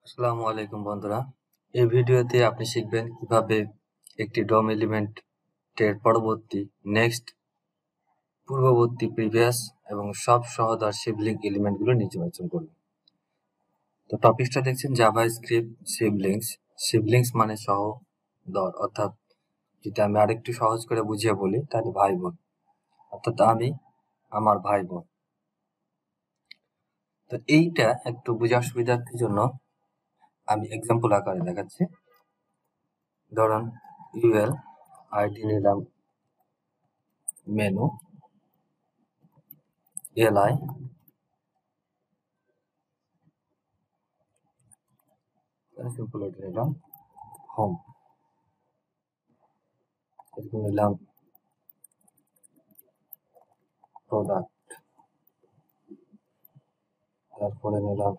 আসসালামু আলাইকুম বন্ধুরা। এই ভিডিওতে আপনি শিখবেন কিভাবে একটি ডম এলিমেন্টের পরবর্তী নেক্সট পূর্ববর্তী প্রিভিয়াস এবং সব সহোদর সিবলিং এলিমেন্টগুলো নির্বাচন করবেন। তো টপিকটা দেখছেন জাভাস্ক্রিপ্ট সিবলিংস। সিবলিংস মানে সহোদর, অর্থাৎ যদি আমি আরেকটু সহজ করে বুঝিয়ে বলি তাহলে ভাই বোন, অর্থাৎ আমি আমার ভাই বোন। তো এইটা একটু বোঝার সুবিধার্থের জন্য আমি এক্সাম্পল আকারে দেখাচ্ছি। ধরুন ইউএল আইডি নিলাম মেনু, এলআই সিম্পল এটা নিলাম হোম, এরকম নিলাম প্রোডাক্ট, তারপরে নিলাম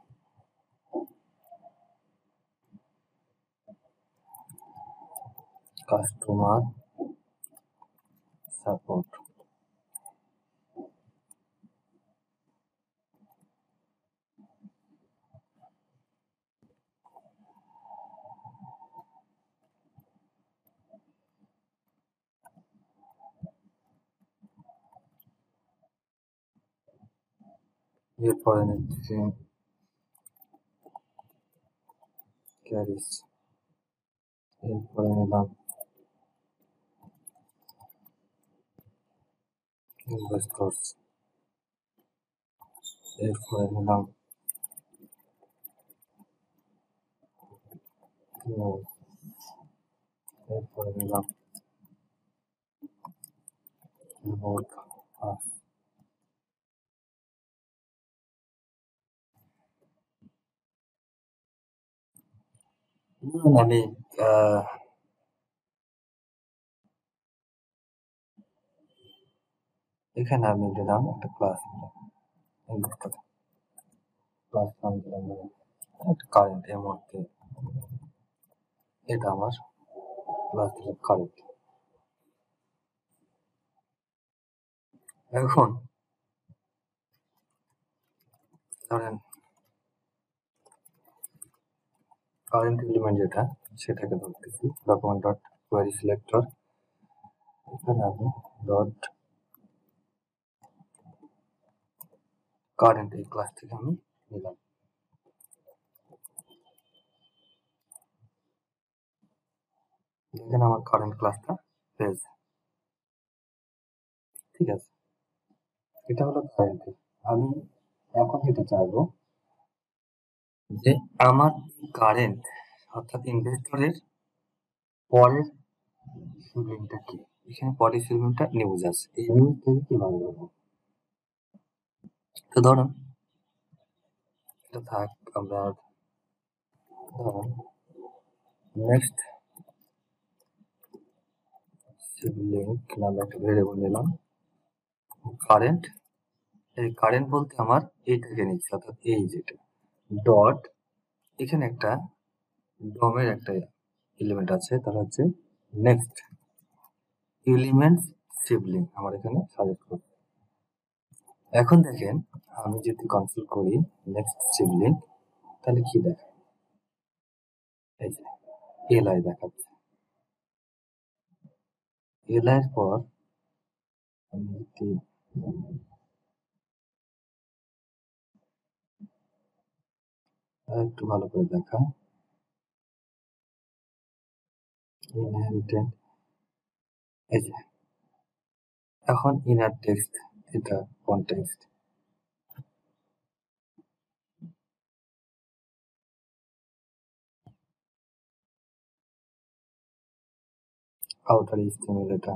কাস্টমার সাপোর্ট। এরপরে নিচ্ছি ক্যারিস, এরপরে নিলাম ইনভেস্টর্স, এরপরে নিলাম নিউজ, এরপরে নিলাম রিপোর্ট আস। আমি এখানে আমি দিলাম একটা ক্লাস, ক্লাস নাম দিলাম একটা কারেন্ট, এই মুহূর্তে এটা আমার ক্লাস দিলাম কারেন্ট। এখন ধরেন কারেন্ট এলিমেন্ট যেটা সেটাকে ধরতেছি ডকুমেন্ট ডট কোয়ারি সিলেক্টর, এখানে আমি ডট কারেন্ট এই ক্লাস থেকে আমি নিলাম। এখানে আমার কারেন্ট ক্লাসটা পেয়েছে, ঠিক আছে। এটা হলো কারেন্ট। আমি এখন যেটা চাইবো যে আমার কারেন্ট অর্থাৎ ইনভেস্টরের পরের সিবলিংটা কি, এখানে পরের সিবলিংটা নিউজ আছে, এই নিউজ থেকে কিভাবে ধরবো। তো ধরুন এটা থাক, আমরা ধরুন নেক্সট সিবলিং নামে একটা ভেরিয়েবল নিলাম কারেন্ট। এই কারেন্ট বলতে আমার এইটাকে নিচ্ছি, অর্থাৎ এই যেটা ডট, এখানে একটা ডমের একটা এলিমেন্ট আছে, তার হচ্ছে নেক্সট এলিমেন্ট সিবলিং আমার এখানে সাজেস্ট করবে। এখন দেখেন আমি যদি কনসোল করি নেক্সট সিবলিং, তাহলে কি দেখায়, এই যে এলআই দেখাচ্ছে। এলআই এর পর আমি যদি একটু ভালো করে দেখা, ইনহেরিটেড, এই যে এখন ইনার টেক্সট, এটা কনটেক্সট, আউটার এইচটিএমএল, এটা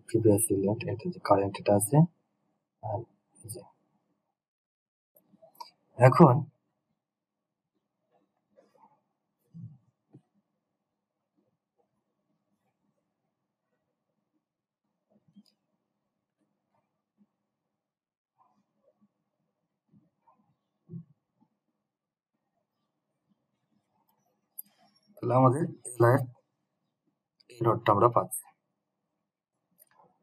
প্রিভিয়াস ইভেন্ট, এটা যে কারেন্ট এটা আছে, আর এই যে এখন তাহলে আমাদের এলআই এই নোটটা আমরা পাচ্ছি।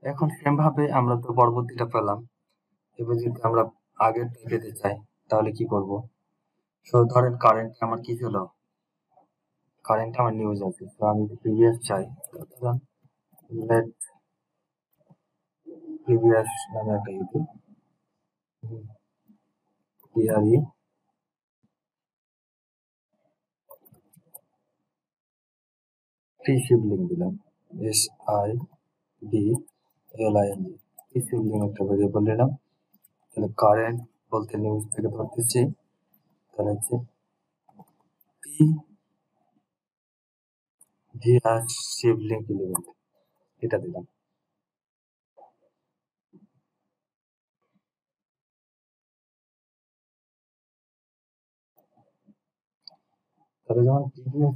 এখন সেম ভাবে আমরা তো পরবর্তীটা পেলাম, এবার যদি আমরা আগেরটা পেতে চাই তাহলে কি করব, সো ধরেন কারেন্ট আমার কি ছিল, কারেন্ট আমার নিউজ আছে, তো আমি যদি প্রিভিয়াস চাই, ধরেন লেট প্রিভিয়াস নামে একটা ইউটিউব PRE ফ্রি শিবলিং দিলাম, SIBLING ফ্রি শিবলিং একটা ভেরিয়েবল নিলাম। তাহলে কারেন্ট বলতে নিউজ থেকে ধরতেছি, তাহলে হচ্ছে PVR শিবলিং এলিমেন্ট, এটা দিলাম। তাহলে যখন প্রিভিয়াস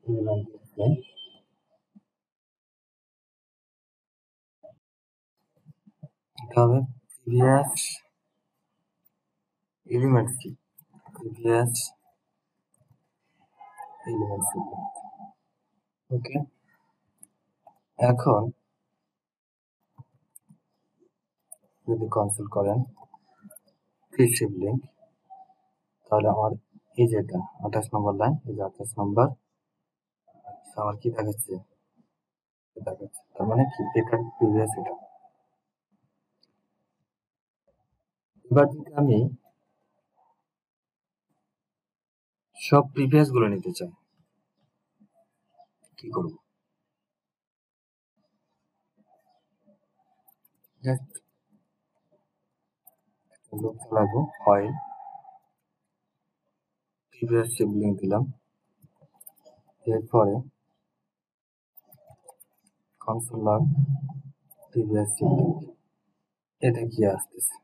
এলিমেন্ট দিচ্ছে, এটা হবে প্রিভিয়াস এলিমেন্ট কি, প্রিভিয়াস এলিমেন্ট শিবলিং। ওকে, এখন যদি কনসোল করেন ফ্রি শিবলিং, তাহলে আমার এই যে এটা 28 নম্বর লাইন, এই যে 28 নম্বর আমার কি দেখাচ্ছে, দেখাচ্ছে, তার মানে কি এটা প্রিভিয়াস এটা। এবার যদি আমি সব প্রিভিয়াস গুলো নিতে চাই, কি করবো, জাস্ট লুপ চালাবো, হয় প্রিভিয়াস শিবলিং দিলাম, এরপরে কনসোল লগ প্রিভিয়াস শিবলিং, এটা কি আসতেছে,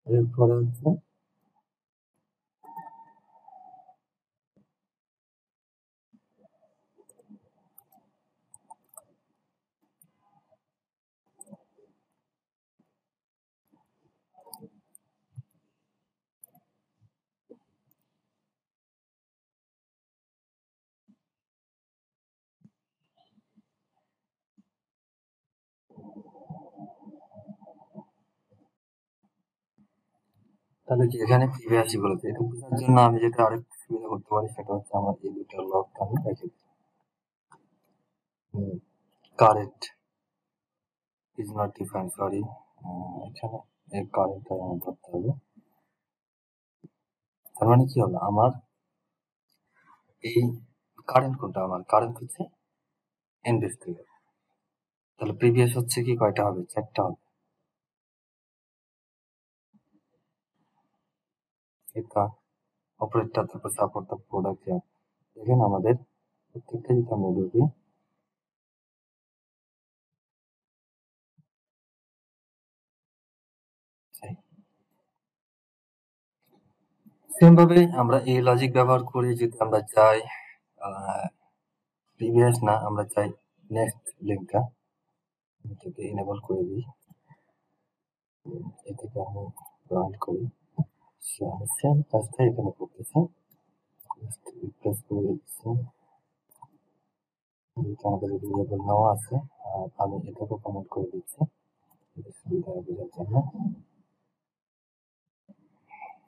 এরপরে হচ্ছে তাহলে কি এখানে প্রিভিয়াসই বলেছে। এটা বোঝার জন্য আমি যেটা আরেকটু সুবিধা করতে পারি, সেটা হচ্ছে আমার এই দুটো লগটা আমি রেখে দিই। Current is not defined, sorry, এখানে এই কারেন্টটা আমার ধরতে হবে। তার মানে কি হলো, আমার এই কারেন্ট কোনটা, আমার কারেন্ট হচ্ছে ইনভেস্টিগেট, তাহলে প্রিভিয়াস হচ্ছে কি কয়টা হবে, 4টা হবে। এটা অপারেটর, তারপর সাপোর্ট, তারপর প্রোডাক্ট। দেখেন আমাদের প্রত্যেকটা যদি আমরা ঢুকি, সেম ভাবে আমরা এই লজিক ব্যবহার করি। যদি আমরা চাই প্রিভিয়াস না, আমরা চাই নেক্সট লিঙ্কটা, এটাকে এনেবল করে দিই, এটাকে আমি রান করি, আমি সেম কাজটা এখানে করতেছি, রিপ্লেস করে দিচ্ছি, যেহেতু আমাদের ভেরিয়েবল নেওয়া আছে, আর আমি এটাকে কমেন্ট করে দিচ্ছি সুবিধা বোঝার জন্য।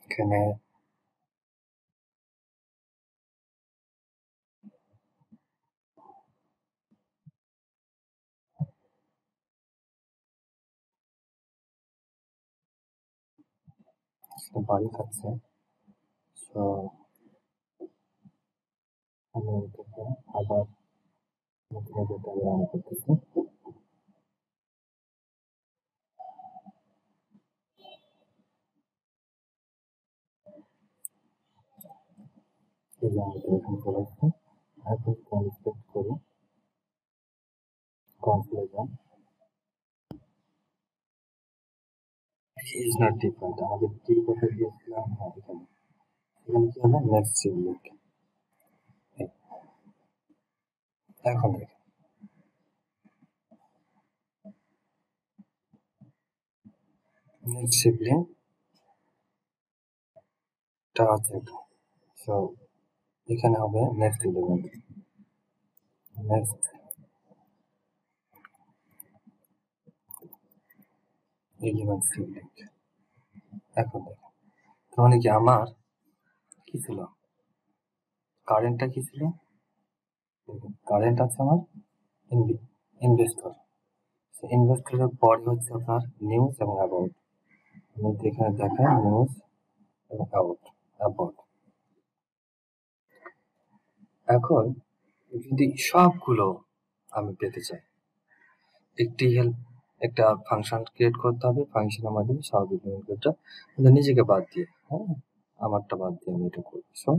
এখানে বাড়ি খাচ্ছে, তো আমি এটাকে আবার নতুন যেটা রান করতেছি, এই যে আমাদের এখানে চলে আসছে। এখন কনসেপ্ট করি, কনসোলে যান, ইজ নট ডিফারেন্ট, আমাদের কি কথা দিয়েছিলাম, হ্যাঁ এখানে, এখানে কি হবে নেক্সট শিবলিং। এখন দেখেন নেক্সট শিবলিং টা আছে এটা। সো এখানে হবে next element, next element sibling. এখন দেখো তার মানে কি আমার কি ছিল, কারেন্টটা কি ছিল, কারেন্ট আছে আমার ইনভেস্টর, ইনভেস্টরের পরে হচ্ছে আপনার নিউজ এবং অ্যাবাউট। আমি এখানে দেখাই নিউজ এবং অ্যাবাউট। এখন যদি সবগুলো আমি পেতে চাই, একটা ফাংশন ক্রিয়েট করতে হবে, ফাংশনের মাধ্যমে সব এলিমেন্টটা নিজেকে বাদ দিয়ে, হ্যাঁ আমারটা বাদ দিয়ে আমি এটা করবো। সো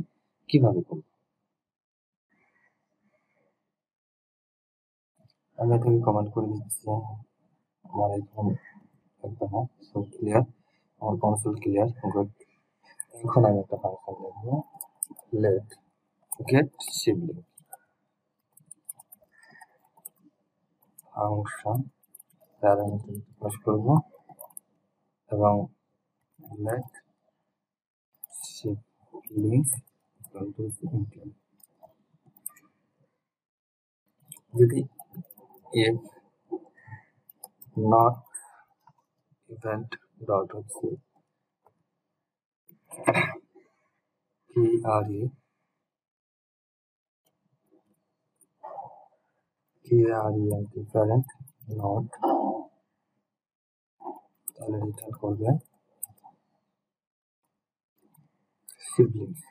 কিভাবে করবো, আমি এটাকে কমেন্ট করে দিচ্ছি। আমার এখন একদম ক্লিয়ার, আমার কনসোল ক্লিয়ার, গুড। এখন আমি একটা ফাংশন লিখবো, late gate sibling function, parameter pass করবো এবং লেট সিবলিং ইনক্লুড। যদি if not event dot হচ্ছে parent not, তাহলে রিটার্ন করবে siblings।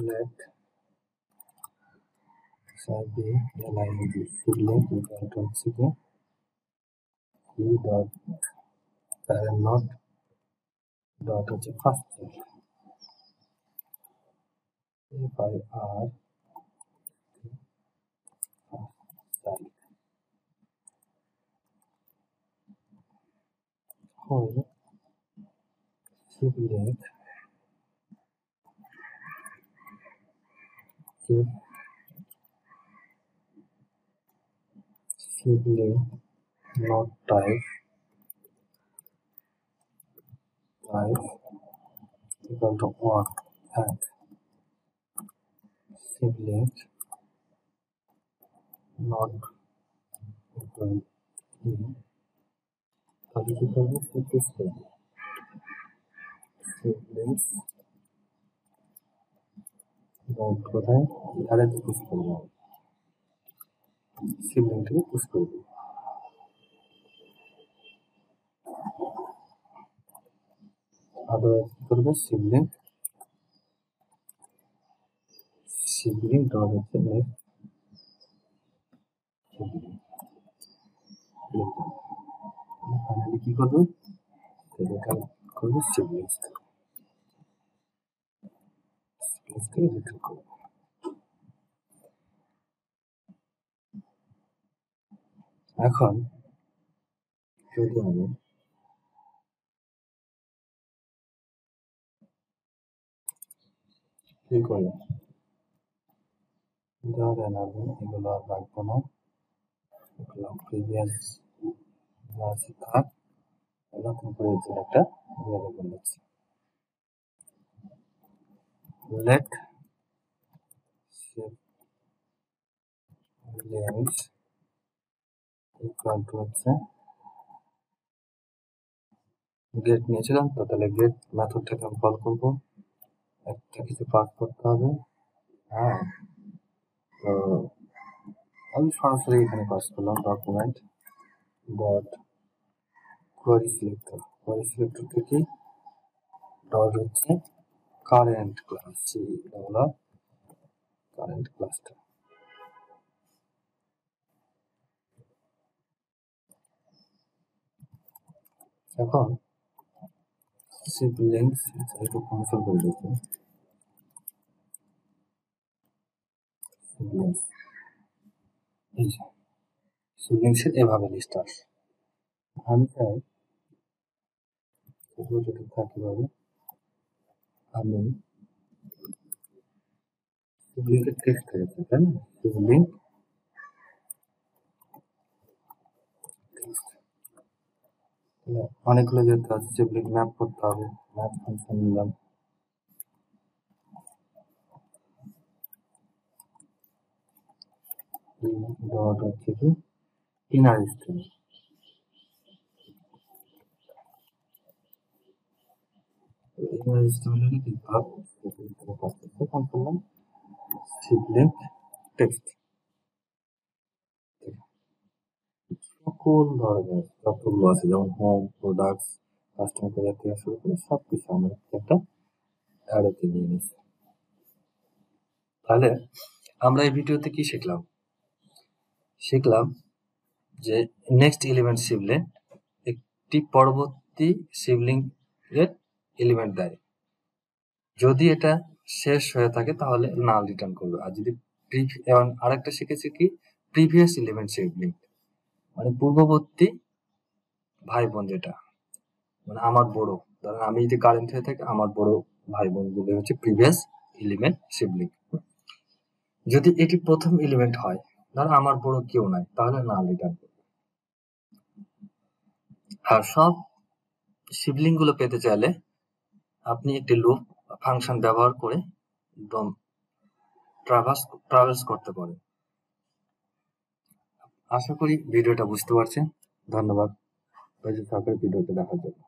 let be line sibling event হচ্ছে কি dot parent not dot হচ্ছে first child, if I are child whole sibling if sibling not type equal to 1 and sibling not equal to, তাহলে কি করবো, siblings dot কোথায় আরেকটু push করবো, সিবলিংটাকে push করে দিই। আদারওয়াইজ কি করবে, সিবলিং ডট হচ্ছে নেক্সট সিবলিং, ফাইনালি কি করবে, এটা করবে সিবলিংস থেকে রিটার্ন করবে। এখন যদি আমি কি করি, ধরেন আমি এগুলো আর রাখবো না, এগুলো প্রিভিয়াস আছে থাক, নতুন করে একটা ভ্যারিয়েবল দিচ্ছি, let siblings equal to হচ্ছে গেট নিয়েছিলাম তো, তাহলে গেট মেথডটাকে আমি কল করবো, একটা কিছু পাস করতে হবে। হ্যাঁ, তো আমি সরাসরি এখানে পাস করলাম ডকুমেন্ট ডট কোয়ারি সিলেক্টর থেকে ডট হচ্ছে কারেন্ট ক্লাস, হলো কারেন্ট ক্লাসটা। এখন সিবলিংস একটু কনসোল করে দেখি, সিবলিংস এর এভাবে লিস্ট আসে। আমি চাই যেটা থাকে ভাবে আমি সিবলিং এর টেক্সট থাকে, তাই না, সিবলিং অনেকগুলো যেতে আছে, সিবলিং ম্যাপ করতে হবে, ম্যাপ ফাংশন নিলাম, ডট হচ্ছে কি ইনার স্ট্রিং। ইনার স্ট্রিং হলে কি ভাগ কম করলাম সিবলিং টেক্সট। সকল ধরনের যতগুলো আছে যেমন হোম, প্রোডাক্টস, কাস্টমার কেয়ার থেকে শুরু করে সবকিছু আমরা একটা অ্যারেতে নিয়ে নিচ্ছি। তাহলে আমরা এই ভিডিওতে কি শিখলাম? শিখলাম যে নেক্সট এলিমেন্ট সিবলিং একটি পরবর্তী সিবলিং এর এলিমেন্ট দেয়। যদি এটা শেষ হয়ে থাকে তাহলে নাল রিটার্ন করবে। আর যদি এবং আরেকটা শিখেছি কি প্রিভিয়াস এলিমেন্ট সিবলিং, মানে পূর্ববর্তী ভাই বোন, যেটা মানে আমার বড়, ধরেন আমি যদি কারেন্ট হয়ে থাকি আমার বড় ভাই বোন গুলো হচ্ছে প্রিভিয়াস এলিমেন্ট সিবলিং। যদি এটি প্রথম এলিমেন্ট হয়, ধরো আমার বড় কেউ নাই, তাহলে নাল রিটার্ন করবে। আর সব সিবলিং গুলো পেতে চাইলে আপনি একটি লুপ ফাংশন ব্যবহার করে ট্রাভার্স করতে পারেন। আশা করি ভিডিওটা বুঝতে পারছেন। ধন্যবাদ ভিডিওটা দেখার জন্য।